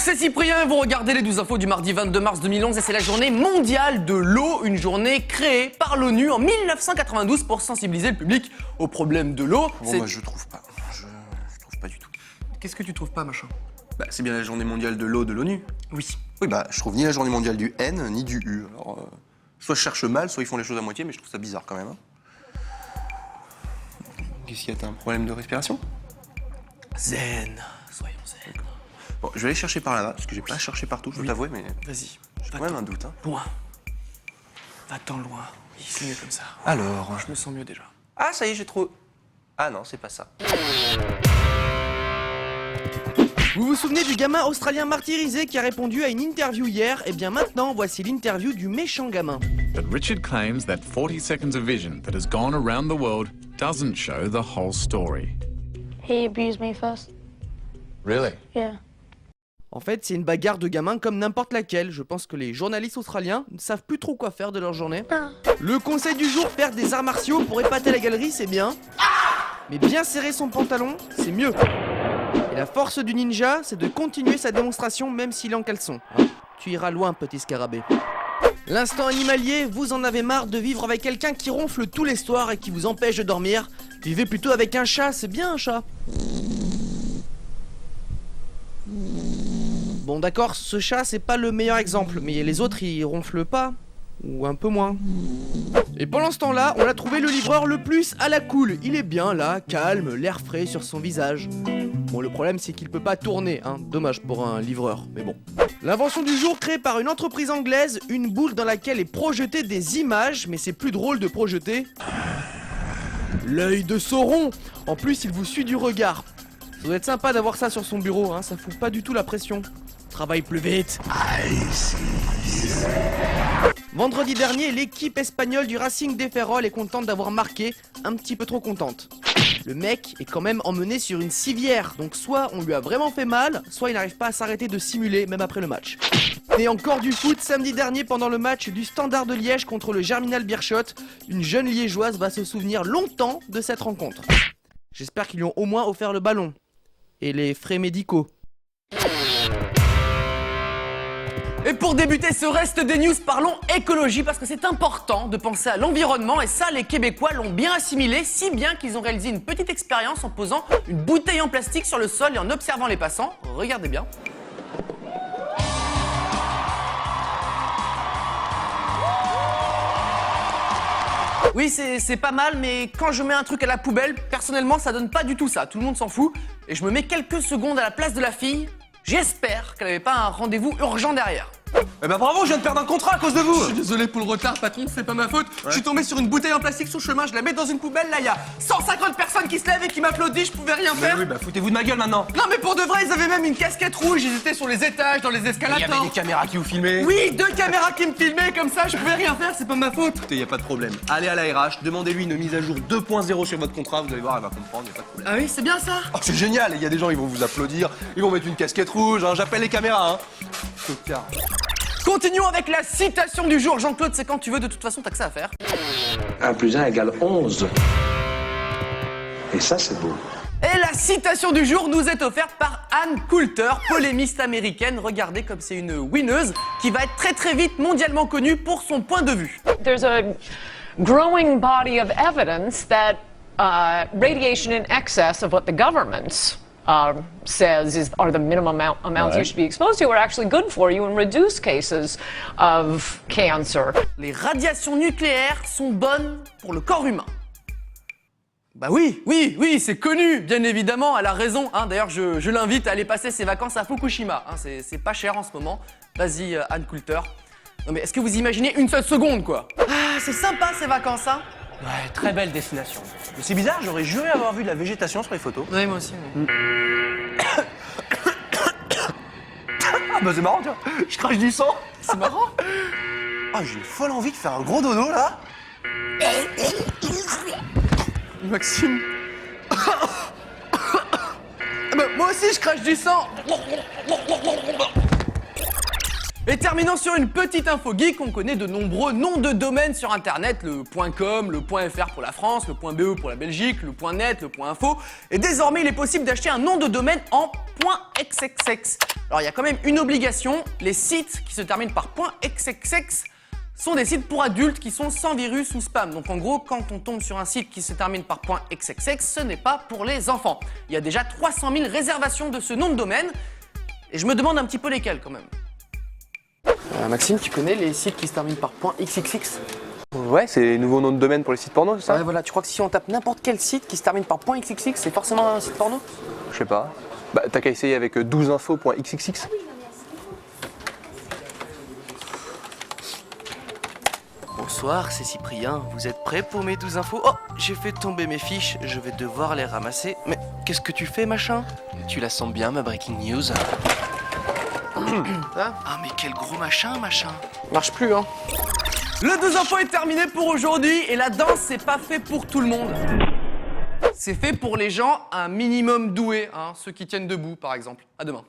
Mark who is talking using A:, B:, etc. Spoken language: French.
A: c'est Cyprien et vous regardez les 12 infos du mardi 22 mars 2011 et c'est la journée mondiale de l'eau, une journée créée par l'ONU en 1992 pour sensibiliser le public aux problèmes de l'eau.
B: Bon, moi je trouve pas. Je trouve pas du tout.
A: Qu'est-ce que tu trouves pas, machin?
B: Bah, c'est bien la journée mondiale de l'eau de l'ONU.
A: Oui.
B: Oui, bah, je trouve ni la journée mondiale du N, ni du U. Alors, soit je cherche mal, soit ils font les choses à moitié, mais je trouve ça bizarre quand même. Hein. Qu'est-ce qu'il y a? T'as un problème de respiration?
A: Zen, soyons zen.
B: Bon, je vais aller chercher par là-bas, parce que j'ai pas cherché partout, je dois t'avouer, mais
A: Vas-y.
B: j'ai quand même un doute. Hein.
A: Loin. Va-t'en loin. Oui, c'est mieux comme ça.
B: Alors...
A: Je me sens mieux déjà.
B: Ah, ça y est, j'ai trop... Ah non, c'est pas ça.
C: Vous vous souvenez du gamin australien martyrisé qui a répondu à une interview hier? Eh bien maintenant, voici l'interview du méchant gamin.
D: But Richard claims that 40 seconds of vision that has gone around the world doesn't show the whole story.
E: He abused me first.
D: Really?
E: Yeah.
C: En fait, c'est une bagarre de gamins comme n'importe laquelle. Je pense que les journalistes australiens ne savent plus trop quoi faire de leur journée. Le conseil du jour, faire des arts martiaux pour épater la galerie, c'est bien. Mais bien serrer son pantalon, c'est mieux. Et la force du ninja, c'est de continuer sa démonstration même s'il est en caleçon. Tu iras loin, petit scarabée. L'instant animalier, vous en avez marre de vivre avec quelqu'un qui ronfle tous les soirs et qui vous empêche de dormir. Vivez plutôt avec un chat, c'est bien un chat. Bon d'accord, ce chat c'est pas le meilleur exemple, mais les autres ils ronflent pas. Ou un peu moins. Et pendant ce temps-là, on a trouvé le livreur le plus à la cool. Il est bien là, calme, l'air frais sur son visage. Bon, le problème c'est qu'il peut pas tourner, hein. Dommage pour un livreur, mais bon. L'invention du jour créée par une entreprise anglaise, une boule dans laquelle est projetée des images, mais c'est plus drôle de projeter l'œil de Sauron. En plus, il vous suit du regard. Ça doit être sympa d'avoir ça sur son bureau, hein. Ça fout pas du tout la pression. Travaille plus vite. Vendredi dernier, l'équipe espagnole du Racing de Ferrol est contente d'avoir marqué, un petit peu trop contente. Le mec est quand même emmené sur une civière, donc soit on lui a vraiment fait mal, soit il n'arrive pas à s'arrêter de simuler même après le match. Et encore du foot, samedi dernier pendant le match du Standard de Liège contre le Germinal Beerschot, une jeune liégeoise va se souvenir longtemps de cette rencontre. J'espère qu'ils lui ont au moins offert le ballon. Et les frais médicaux.
A: Et pour débuter ce reste des news, parlons écologie parce que c'est important de penser à l'environnement et ça les Québécois l'ont bien assimilé, si bien qu'ils ont réalisé une petite expérience en posant une bouteille en plastique sur le sol et en observant les passants. Regardez bien. Oui, c'est pas mal, mais quand je mets un truc à la poubelle, personnellement, ça donne pas du tout ça. Tout le monde s'en fout. Et je me mets quelques secondes à la place de la fille. J'espère qu'elle avait pas un rendez-vous urgent derrière.
B: Eh bah bravo, je viens de perdre un contrat à cause de vous.
A: Je suis désolé pour le retard, patron, c'est pas ma faute. Je suis tombé sur une bouteille en plastique sur le chemin, je la mets dans une poubelle, là, il y a 150 personnes qui se lèvent et qui m'applaudissent, je pouvais rien faire.
B: Oui, bah foutez-vous de ma gueule maintenant.
A: Non, mais pour de vrai, ils avaient même une casquette rouge, ils étaient sur les étages, dans les
B: Il y
A: escalators.
B: avait des caméras qui vous filmaient.
A: Oui, 2 caméras qui me filmaient comme ça, je pouvais rien faire, c'est pas ma faute.
B: Écoutez, y a pas de problème. Allez à la RH, demandez-lui une mise à jour 2.0 sur votre contrat, vous allez voir, elle va comprendre, y a pas de problème.
A: Ah oui, c'est bien ça.
B: Oh, c'est génial, il y a des gens, ils vont vous applaudir, ils vont mettre une casquette rouge, hein, j'appelle les caméras, hein. Tocard.
A: Continuons avec la citation du jour. Jean-Claude, c'est quand tu veux, de toute façon, t'as que ça à faire.
F: 1 + 1 = 11. Et ça, c'est beau.
A: Et la citation du jour nous est offerte par Ann Coulter, polémiste américaine. Regardez comme c'est une winneuse qui va être très très vite mondialement connue pour son point de vue.
G: There's a growing body of evidence that radiation in excess of what the government says are the minimum amounts you should be exposed to are actually good for you and reduce cases of cancer.
A: Les radiations nucléaires sont bonnes pour le corps humain. Bah oui, c'est connu, bien évidemment, elle a raison. Hein. D'ailleurs, je l'invite à aller passer ses vacances à Fukushima. Hein. C'est pas cher en ce moment. Vas-y, Ann Coulter. Non mais est-ce que vous imaginez une seule seconde, quoi? Ah, c'est sympa ces vacances, hein.
B: Ouais, très belle destination. Mais c'est bizarre, j'aurais juré avoir vu de la végétation sur les photos.
A: Oui, moi aussi.
B: Ah bah c'est marrant, tu vois, je crache du sang.
A: C'est marrant.
B: Ah, j'ai folle envie de faire un gros dodo, là.
A: Maxime. Bah, moi aussi, je crache du sang. Et terminons sur une petite info geek, on connaît de nombreux noms de domaines sur internet, le .com, le .fr pour la France, le .be pour la Belgique, le .net, le .info, et désormais il est possible d'acheter un nom de domaine en .xxx. Alors il y a quand même une obligation, les sites qui se terminent par .xxx sont des sites pour adultes qui sont sans virus ou spam. Donc en gros, quand on tombe sur un site qui se termine par .xxx, ce n'est pas pour les enfants. Il y a déjà 300 000 réservations de ce nom de domaine, et je me demande un petit peu lesquels quand même. Maxime, tu connais les sites qui se terminent par .xxx?
B: Ouais, c'est les nouveaux noms de domaine pour les sites porno, c'est ça?
A: Ouais, voilà, tu crois que si on tape n'importe quel site qui se termine par .xxx, c'est forcément un site porno?
B: Je sais pas. Bah, t'as qu'à essayer avec 12info.xxx.
C: Bonsoir, c'est Cyprien. Vous êtes prêts pour mes 12 infos? Oh, j'ai fait tomber mes fiches, je vais devoir les ramasser. Mais qu'est-ce que tu fais, machin?
B: Tu la sens bien, ma breaking news?
C: Ah, mais quel gros machin.
A: Marche plus, hein. Le 12 infos est terminé pour aujourd'hui, et la danse, c'est pas fait pour tout le monde. C'est fait pour les gens un minimum doués, hein, ceux qui tiennent debout, par exemple. À demain.